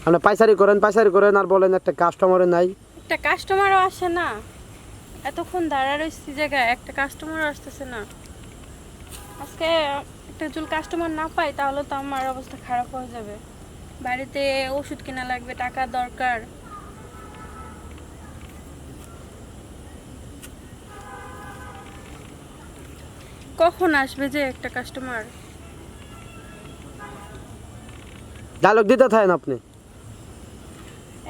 আপনি পাইচারি করেন আর বলেন একটা কাস্টমারও নাই। একটা কাস্টমারও আসে না, এতক্ষণ দাঁড়া রয়েছি জায়গায়, একটা কাস্টমারও আসতেছে না। আজকে একটা যদি কাস্টমার না পাই তাহলে তো আমার অবস্থা খারাপ হয়ে যাবে। বাড়িতে ওষুধ কেনা লাগবে, টাকা দরকার। কখন আসবে যে একটা কাস্টমার? ডায়লগ দিতে থাকেন আপনি।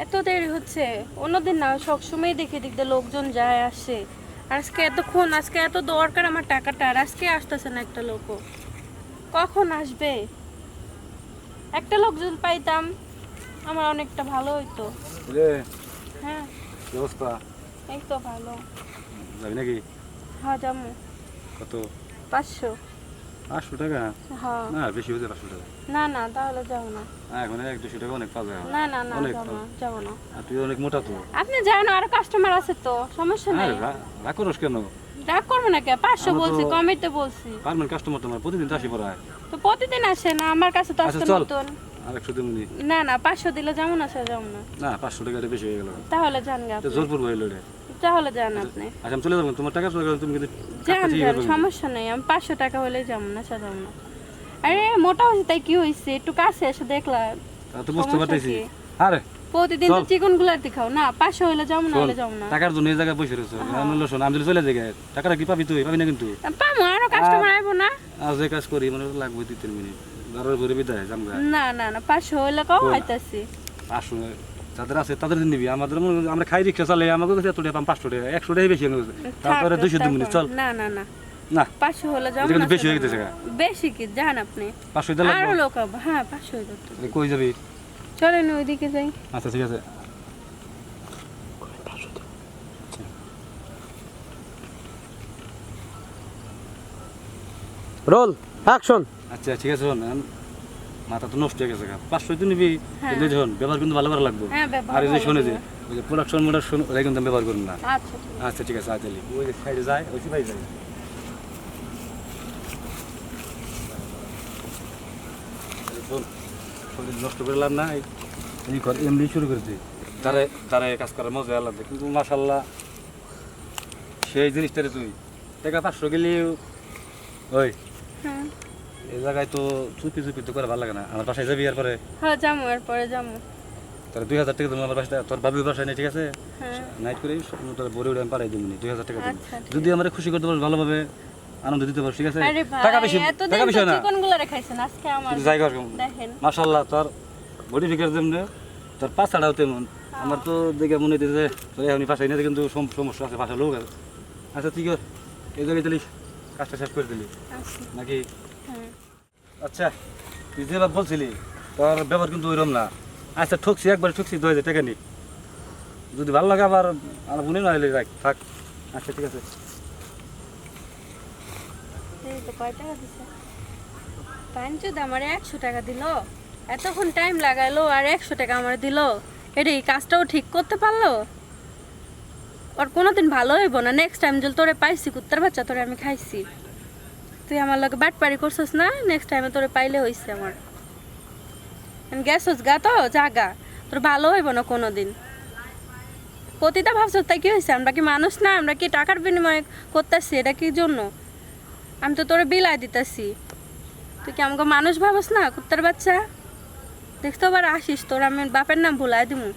এত দেরি হচ্ছে, অন্যদিন না সবসময় দেখে দেখতে লোকজন যায় আসে, আজকে এতক্ষণ, আজকে এত দরকার আমার টাকাটা, আর আজকে আসতেছে না একটা লোকও। কখন আসবে? একটা লোক যদি পাইতাম আমার অনেকটা ভালো হইতো। রে হ্যাঁ, কি অবস্থা? এই তো ভালো। যাবি নাকি? হ্যাঁ যাবো। কত? 500। 500 টাকা? হ্যাঁ। না বেশি হয়ে যায় 500 টাকা। না না, তাহলে যাবো না। এখন 1-200 টাকা অনেক পাওয়া যায়। না না না, অনেক যাবো না, পাওয়া। যাবো না। আর তুই অনেক মোটা তো। আপনি জানো আরো কাস্টমার আছে তো, সমস্যা নাই। রাগ করস কেন? রাগ করবো না কে? 500 আমার তো- বলছি, কমই তো বলছি। পারমেন্ট কাস্টমার তোমার প্রতিদিন তো আসি পড়ায়। তো প্রতিদিন আসে না আমার কাছে তো, আচ্ছা আসতে চল, নতুন। আর 100 দিমনি। না না, 500 দিলে যাবো না, স্যার যাবো না। না 500 টাকা এটা বেশি হয়ে গেল। তাহলে যান গে তো আপনি। জোর পড়বো এলো রে। তাহলে যান আপনি। আচ্ছা আমি চলে যাবো, তোমার টাকা চলে গেলে তুমি কিন্তু যান কাজটা ঠিক যান, করবে কিন্তু। সমস্যা নেই, আমি 500 টাকা হলেই যাবো না, স্যার যাবো না। আরে মোটা হয়েছে তাই কি হয়েছে, একটু কাছে এসে দেখলাম। তা তো বুঝতে সমস্যা পারতেছি। কি? আরে প্রতিদিন তো চল। চিকন গুলার দেখাও না, 500 হলে যাবো না, শোন, হলে যাবো না। টাকার জন্য এই জায়গায় বসে রয়েছো। আমি বললো শোন, আমি যদি চলে যাই টাকাটা কি পাবি তুই? পাবি না কিন্তু। পাবো, আরো কাস্টমার আইবো না। আর যে কাজ করি মনে হয় লাগবে 2-3 মিনিট। ঘরের ঘরে বিদায় জামগা। না না না, 500 হলে কাও শোন। আইতাছি। আসলে যাদের আছে তাদের নিবি, আমাদের আমরা খাই রিক্সা চালে আমাকে কাছে এত টাকা 500 টাকা 100 টাকা বেশি হয়ে গেছে। তারপরে 200 দিন মিনিট চল। না না না, না 500 হলে যাবো এটা না। কিন্তু বেশি হয়ে গেছে। বেশি কি, যান আপনি। 500 দিলে আরো লাগবে। লোক হবে, হ্যাঁ 500 হয়ে যেত। কই যাবি? চলেন ওইদিকে যাই। আচ্ছা ঠিক আছে। Roll action. আচ্ছা ঠিক আছে শোন, মাথা তো নষ্ট হয়ে গেছে। 500 তো নিবি, হ্যাঁ। কিন্তু যখন ব্যবহার কিন্তু ভালো ভালো লাগবে। হ্যাঁ, ব্যবহার আর এই যে ভালো শোনে যে লাগবে। ওই যে প্রোডাকশন ওটা কিন্তু আমি ব্যবহার করুন না। আচ্ছা ঠিক আছে। আচ্ছা ঠিক আছে আইতালি ওই যে সাইডে যায় ওই সিপাই যায়। শোন, শরীর নষ্ট করে লাভ নাই, এই কর এমনি শুরু করেছি। তারে তারে কাজ করার মজা আলাদা, কিন্তু মাশাল্লাহ সেই জিনিসটারে তুই টাকা 500 গেলে ওই হ্যাঁ এই জায়গায় তো চুপি চুপি তো করে ভালো লাগে না। আমার বাসায় যাবি আর পরে হ্যাঁ যাবো, এরপরে যাবো। তাহলে 2000 টাকা তুমি আমার বাসায়, তোর বাবির বাসায় নেই ঠিক আছে? হ্যাঁ নাইট করে তোর বড় উড়ে আমি পাঠাই দিবনি 2000 টাকা দিবি। আচ্ছা, ঠিক যদি আমার খুশি করতে পারো ভালোভাবে আনন্দ দিতে পারো ঠিক আছে? আরে টাকা ভাই, বেশি, এতদিন টাকা তো বেশি হয় না। চিকন গুলা রেখাইছেন, আজকে আমার কিন্তু জায়গা দেখেন। মাশাআল্লাহ তোর বডি ফিগার যেমন তোর পাছাটাও তেমন। আমার তো দেখে মনে হইতেছে তোর এখনই পাশাই নিতে কিন্তু সমস্যা আছে, পাশা লোক আছে। আচ্ছা ঠিক আছে, এই জায়গায় তাহলে কাজটা শেষ করে দিলি আচ্ছা, নাকি? হ্যাঁ আচ্ছা তুই যেভাবে বলছিলি তোর ব্যবহার কিন্তু ওইরকম না। আচ্ছা ঠকছি, একবার ঠকছি 2000 টাকা নি, যদি ভালো লাগে আবার আমার মনে না হলে রাখ থাক। আচ্ছা ঠিক আছে। এই তো কয় টাকা দিছে? পাঞ্চুদ আমার 100 টাকা দিল, এতক্ষণ টাইম লাগাইলো আর 100 টাকা আমার দিল। এটা এই কাজটাও ঠিক করতে পারলো। আর কোনোদিন ভালো হইব না। নেক্সট টাইম যদি তোরে পাইছি, কুত্তার বাচ্চা তোরে আমি খাইছি, তুই আমার লগে বাটপারি করছিস না, নেক্সট টাইমে তোরে পাইলে হইছে আমার। গেছস গা তো জাগা, তোর ভালো হইব না কোনোদিন। প্রতিটা ভাবছ তাই কি হয়েছে? আমরা কি মানুষ না? আমরা কি টাকার বিনিময়ে করতেছি? এটা কি জন্য? আমি তো তোরে বিলাই দিতেছি, তুই কি আমাকে মানুষ ভাবস না? কুত্তার বাচ্চা, দেখতে আবার আসিস, তোর আমি বাপের নাম ভুলাই দিমু।